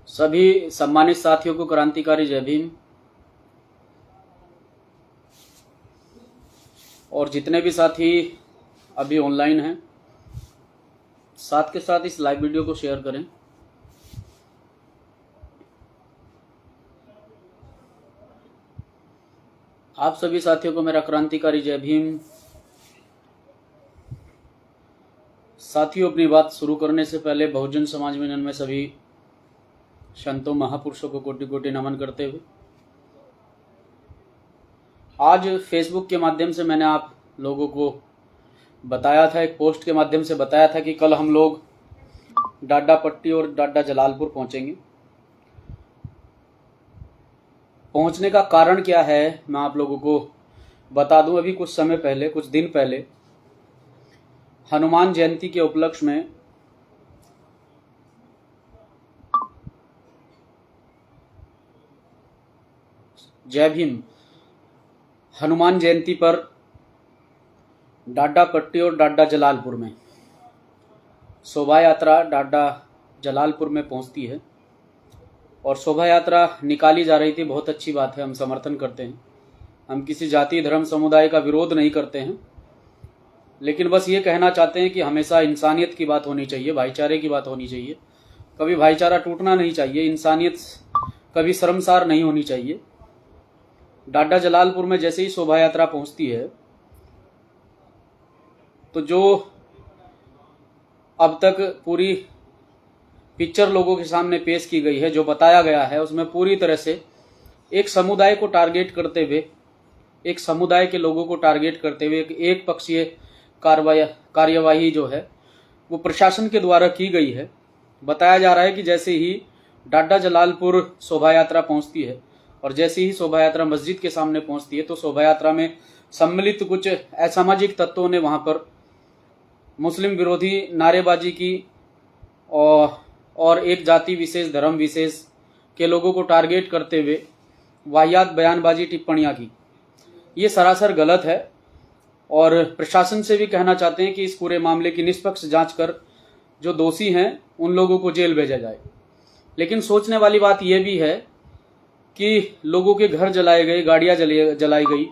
सभी सम्मानित साथियों को क्रांतिकारी जय भीम। और जितने भी साथी अभी ऑनलाइन हैं, साथ के साथ इस लाइव वीडियो को शेयर करें। आप सभी साथियों को मेरा क्रांतिकारी जय भीम। साथियों, अपनी बात शुरू करने से पहले बहुजन समाज मिलन में सभी संतों महापुरुषों को कोटि कोटि नमन करते हुए आज फेसबुक के माध्यम से मैंने आप लोगों को बताया था, एक पोस्ट के माध्यम से बताया था कि कल हम लोग डाडा पट्टी और डाडा जलालपुर पहुंचेंगे। पहुंचने का कारण क्या है मैं आप लोगों को बता दूं। अभी कुछ समय पहले, कुछ दिन पहले हनुमान जयंती के उपलक्ष्य में जय भीम, हनुमान जयंती पर डाडा पट्टी और डाडा जलालपुर में शोभा यात्रा डाडा जलालपुर में पहुंचती है और शोभा यात्रा निकाली जा रही थी। बहुत अच्छी बात है, हम समर्थन करते हैं। हम किसी जाति धर्म समुदाय का विरोध नहीं करते हैं, लेकिन बस ये कहना चाहते हैं कि हमेशा इंसानियत की बात होनी चाहिए, भाईचारे की बात होनी चाहिए। कभी भाईचारा टूटना नहीं चाहिए, इंसानियत कभी शर्मसार नहीं होनी चाहिए। डाडा जलालपुर में जैसे ही शोभा यात्रा पहुंचती है तो जो अब तक पूरी पिक्चर लोगों के सामने पेश की गई है, जो बताया गया है, उसमें पूरी तरह से एक समुदाय को टारगेट करते हुए, एक समुदाय के लोगों को टारगेट करते हुए एक पक्षीय कार्यवाही जो है वो प्रशासन के द्वारा की गई है। बताया जा रहा है कि जैसे ही डाडा जलालपुर शोभा यात्रा पहुंचती है और जैसे ही शोभा यात्रा मस्जिद के सामने पहुंचती है तो शोभा यात्रा में सम्मिलित कुछ असामाजिक तत्वों ने वहां पर मुस्लिम विरोधी नारेबाजी की और एक जाति विशेष, धर्म विशेष के लोगों को टारगेट करते हुए वाहियात बयानबाजी, टिप्पणियां की। ये सरासर गलत है और प्रशासन से भी कहना चाहते हैं कि इस पूरे मामले की निष्पक्ष जांच कर जो दोषी हैं उन लोगों को जेल भेजा जाए। लेकिन सोचने वाली बात यह भी है कि लोगों के घर जलाए गए, गाड़ियां जलाई गई।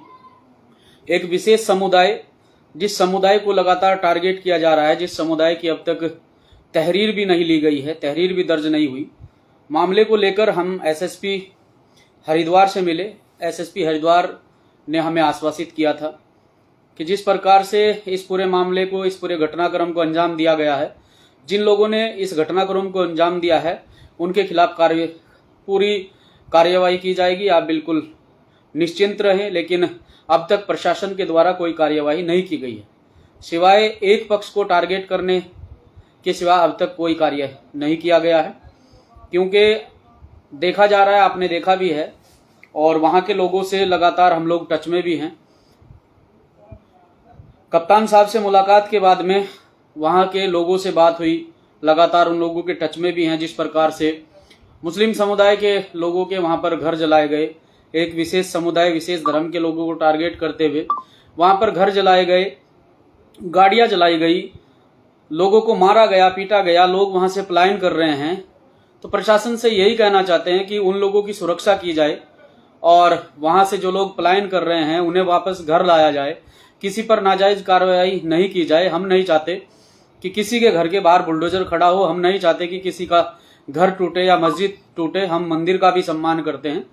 एक विशेष समुदाय, जिस समुदाय को लगातार टारगेट किया जा रहा है, जिस समुदाय की अब तक तहरीर भी नहीं ली गई है, तहरीर भी दर्ज नहीं हुई। मामले को लेकर हम एसएसपी हरिद्वार से मिले। एसएसपी हरिद्वार ने हमें आश्वासित किया था कि जिस प्रकार से इस पूरे मामले को, इस पूरे घटनाक्रम को अंजाम दिया गया है, जिन लोगों ने इस घटनाक्रम को अंजाम दिया है उनके खिलाफ पूरी कार्यवाही की जाएगी। आप बिल्कुल निश्चिंत रहें। लेकिन अब तक प्रशासन के द्वारा कोई कार्यवाही नहीं की गई है, सिवाय एक पक्ष को टारगेट करने के सिवा अब तक कोई कार्य नहीं किया गया है। क्योंकि देखा जा रहा है, आपने देखा भी है, और वहां के लोगों से लगातार हम लोग टच में भी हैं। कप्तान साहब से मुलाकात के बाद में वहां के लोगों से बात हुई, लगातार उन लोगों के टच में भी हैं। जिस प्रकार से मुस्लिम समुदाय के लोगों के वहां पर घर जलाए गए, एक विशेष समुदाय, विशेष धर्म के लोगों को टारगेट करते हुए वहां पर घर जलाए गए, गाड़ियां जलाई गई, लोगों को मारा गया, पीटा गया, लोग वहां से पलायन कर रहे हैं। तो प्रशासन से यही कहना चाहते हैं कि उन लोगों की सुरक्षा की जाए और वहां से जो लोग पलायन कर रहे हैं उन्हें वापस घर लाया जाए। किसी पर नाजायज कार्रवाई नहीं की जाए। हम नहीं चाहते कि किसी के घर के बाहर बुलडोजर खड़ा हो, हम नहीं चाहते कि किसी का घर टूटे या मस्जिद टूटे। हम मंदिर का भी सम्मान करते हैं,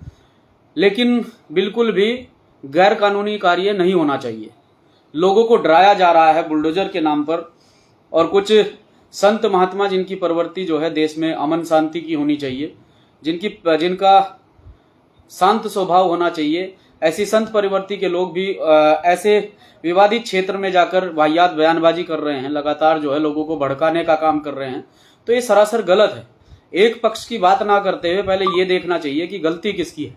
लेकिन बिल्कुल भी गैर कानूनी कार्य नहीं होना चाहिए। लोगों को डराया जा रहा है बुलडोजर के नाम पर, और कुछ संत महात्मा जिनकी प्रवृत्ति जो है देश में अमन शांति की होनी चाहिए, जिनका शांत स्वभाव होना चाहिए, ऐसी संत प्रवृत्ति के लोग भी ऐसे विवादित क्षेत्र में जाकर वाहियात बयानबाजी कर रहे हैं, लगातार जो है लोगों को भड़काने का काम कर रहे हैं। तो ये सरासर गलत है। एक पक्ष की बात ना करते हुए पहले ये देखना चाहिए कि गलती किसकी है।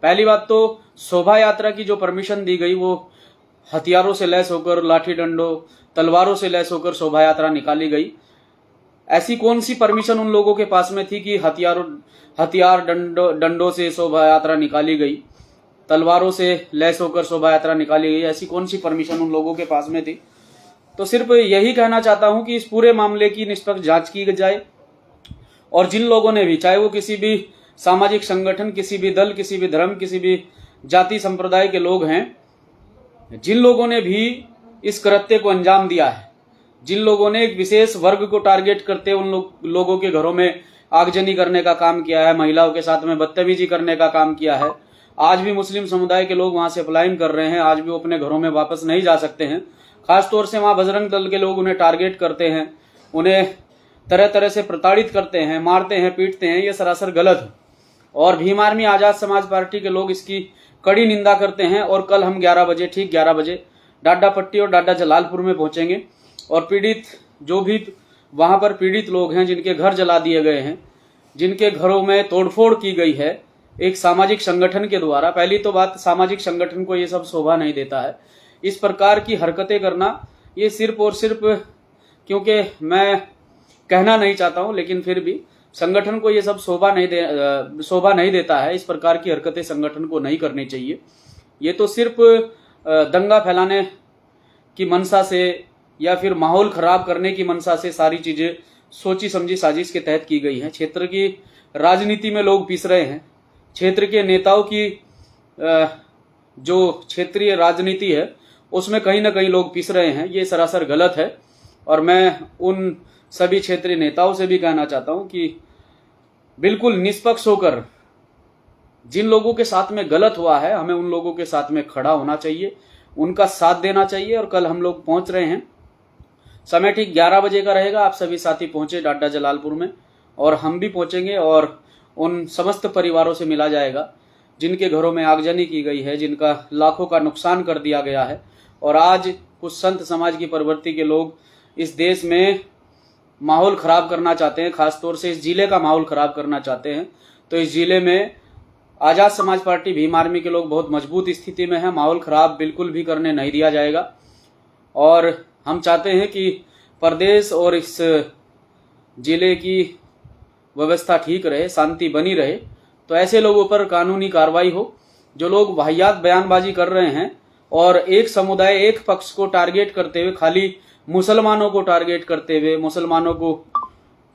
पहली बात तो शोभा यात्रा की जो परमिशन दी गई वो हथियारों से लैस होकर, लाठी डंडों, तलवारों से लैस होकर शोभा यात्रा निकाली गई। ऐसी कौन सी परमिशन उन लोगों के पास में थी कि हथियार डंडों से शोभा यात्रा निकाली गई, तलवारों से लैस होकर शोभा यात्रा निकाली गई? ऐसी कौन सी परमिशन उन लोगों के पास में थी? तो सिर्फ यही कहना चाहता हूं कि इस पूरे मामले की निष्पक्ष जांच की जाए और जिन लोगों ने भी, चाहे वो किसी भी सामाजिक संगठन, किसी भी दल, किसी भी धर्म, किसी भी जाति संप्रदाय के लोग हैं, जिन लोगों ने भी इस कृत्य को अंजाम दिया है, जिन लोगों ने एक विशेष वर्ग को टारगेट करते उन लोगों के घरों में आगजनी करने का काम किया है, महिलाओं के साथ में बदतमीजी करने का काम किया है, आज भी मुस्लिम समुदाय के लोग वहां से पलायन कर रहे हैं, आज भी वो अपने घरों में वापस नहीं जा सकते हैं। खासतौर से वहां बजरंग दल के लोग उन्हें टारगेट करते हैं, उन्हें तरह तरह से प्रताड़ित करते हैं, मारते हैं, पीटते हैं। ये सरासर गलत है और भीम आर्मी आजाद समाज पार्टी के लोग इसकी कड़ी निंदा करते हैं। और कल हम 11 बजे, ठीक 11 बजे डाडा पट्टी और डाडा जलालपुर में पहुंचेंगे और पीड़ित, जो भी वहां पर पीड़ित लोग हैं, जिनके घर जला दिए गए हैं, जिनके घरों में तोड़फोड़ की गई है एक सामाजिक संगठन के द्वारा। पहली तो बात, सामाजिक संगठन को ये सब शोभा नहीं देता है। इस प्रकार की हरकतें करना ये सिर्फ और सिर्फ, क्योंकि मैं कहना नहीं चाहता हूं लेकिन फिर भी संगठन को ये सब शोभा नहीं देता है। इस प्रकार की हरकतें संगठन को नहीं करनी चाहिए। ये तो सिर्फ दंगा फैलाने की मंशा से या फिर माहौल खराब करने की मंशा से सारी चीजें सोची समझी साजिश के तहत की गई है। क्षेत्र की राजनीति में लोग पिस रहे हैं, क्षेत्र के नेताओं की जो क्षेत्रीय राजनीति है उसमें कहीं ना कहीं लोग पिस रहे हैं। ये सरासर गलत है और मैं उन सभी क्षेत्रीय नेताओं से भी कहना चाहता हूं कि बिल्कुल निष्पक्ष होकर, जिन लोगों के साथ में गलत हुआ है, हमें उन लोगों के साथ में खड़ा होना चाहिए, उनका साथ देना चाहिए। और कल हम लोग पहुंच रहे हैं, समय ठीक 11 बजे का रहेगा। आप सभी साथी पहुंचे डाडा जलालपुर में और हम भी पहुंचेंगे और उन समस्त परिवारों से मिला जाएगा जिनके घरों में आगजनी की गई है, जिनका लाखों का नुकसान कर दिया गया है। और आज कुछ संत समाज की प्रवृत्ति के लोग इस देश में माहौल खराब करना चाहते हैं, खासतौर से इस जिले का माहौल खराब करना चाहते हैं। तो इस जिले में आजाद समाज पार्टी भीम आर्मी के लोग बहुत मजबूत स्थिति में है। माहौल खराब बिल्कुल भी करने नहीं दिया जाएगा और हम चाहते हैं कि प्रदेश और इस जिले की व्यवस्था ठीक रहे, शांति बनी रहे। तो ऐसे लोगों पर कानूनी कार्रवाई हो जो लोग वाहियात बयानबाजी कर रहे हैं और एक समुदाय, एक पक्ष को टारगेट करते हुए, खाली मुसलमानों को टारगेट करते हुए, मुसलमानों को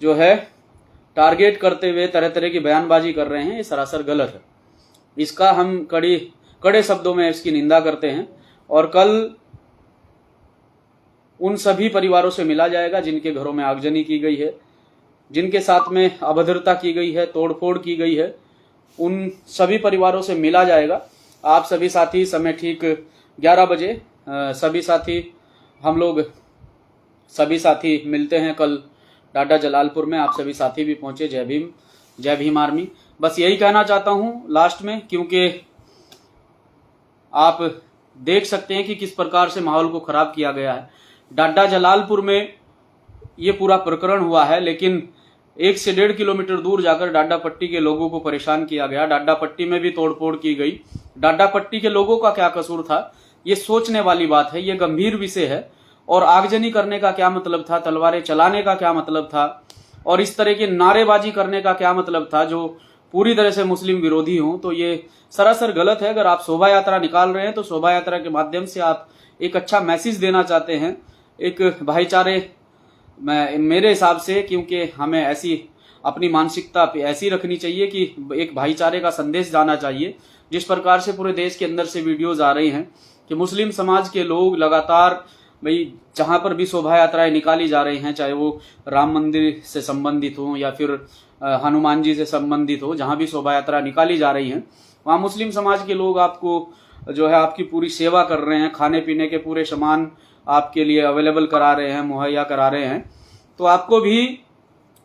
जो है टारगेट करते हुए तरह तरह की बयानबाजी कर रहे हैं। ये सरासर गलत है। इसका हम कड़े शब्दों में इसकी निंदा करते हैं और कल उन सभी परिवारों से मिला जाएगा जिनके घरों में आगजनी की गई है, जिनके साथ में अभद्रता की गई है, तोड़फोड़ की गई है, उन सभी परिवारों से मिला जाएगा। आप सभी साथी समय ठीक 11 बजे सभी साथी, हम लोग सभी साथी मिलते हैं कल डाडा जलालपुर में। आप सभी साथी भी पहुंचे। जय भीम, जय भीम आर्मी। बस यही कहना चाहता हूं लास्ट में, क्योंकि आप देख सकते हैं कि किस प्रकार से माहौल को खराब किया गया है। डाडा जलालपुर में ये पूरा प्रकरण हुआ है, लेकिन 1 से 1.5 किलोमीटर दूर जाकर डाडा पट्टी के लोगों को परेशान किया गया। डाडा पट्टी में भी तोड़फोड़ की गई। डाडा पट्टी के लोगों का क्या कसूर था, ये सोचने वाली बात है। ये गंभीर विषय है। और आगजनी करने का क्या मतलब था, तलवारें चलाने का क्या मतलब था, और इस तरह की नारेबाजी करने का क्या मतलब था जो पूरी तरह से मुस्लिम विरोधी हों। तो ये सरासर गलत है। अगर आप शोभा यात्रा निकाल रहे हैं तो शोभा यात्रा के माध्यम से आप एक अच्छा मैसेज देना चाहते हैं, एक भाईचारे, मेरे हिसाब से, क्योंकि हमें ऐसी अपनी मानसिकता ऐसी रखनी चाहिए कि एक भाईचारे का संदेश जाना चाहिए। जिस प्रकार से पूरे देश के अंदर से वीडियोज आ रही हैं कि मुस्लिम समाज के लोग लगातार, भाई जहां पर भी शोभा यात्राएं निकाली जा रही हैं, चाहे वो राम मंदिर से संबंधित हो या फिर हनुमान जी से संबंधित हो, जहां भी शोभा यात्रा निकाली जा रही है वहां मुस्लिम समाज के लोग आपको जो है आपकी पूरी सेवा कर रहे हैं, खाने पीने के पूरे सामान आपके लिए अवेलेबल करा रहे हैं, मुहैया करा रहे हैं। तो आपको भी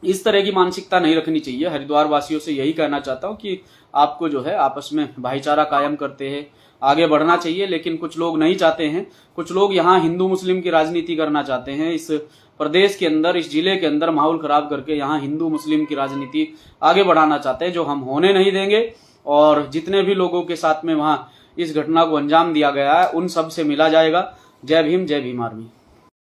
इस तरह की मानसिकता नहीं रखनी चाहिए। हरिद्वार वासियों से यही कहना चाहता हूं कि आपको जो है आपस में भाईचारा कायम करते हैं आगे बढ़ना चाहिए। लेकिन कुछ लोग नहीं चाहते हैं, कुछ लोग यहाँ हिंदू मुस्लिम की राजनीति करना चाहते हैं। इस प्रदेश के अंदर, इस जिले के अंदर माहौल खराब करके यहाँ हिंदू मुस्लिम की राजनीति आगे बढ़ाना चाहते हैं, जो हम होने नहीं देंगे। और जितने भी लोगों के साथ में वहाँ इस घटना को अंजाम दिया गया है उन सब से मिला जाएगा। जय भीम, जय भीम आर्मी।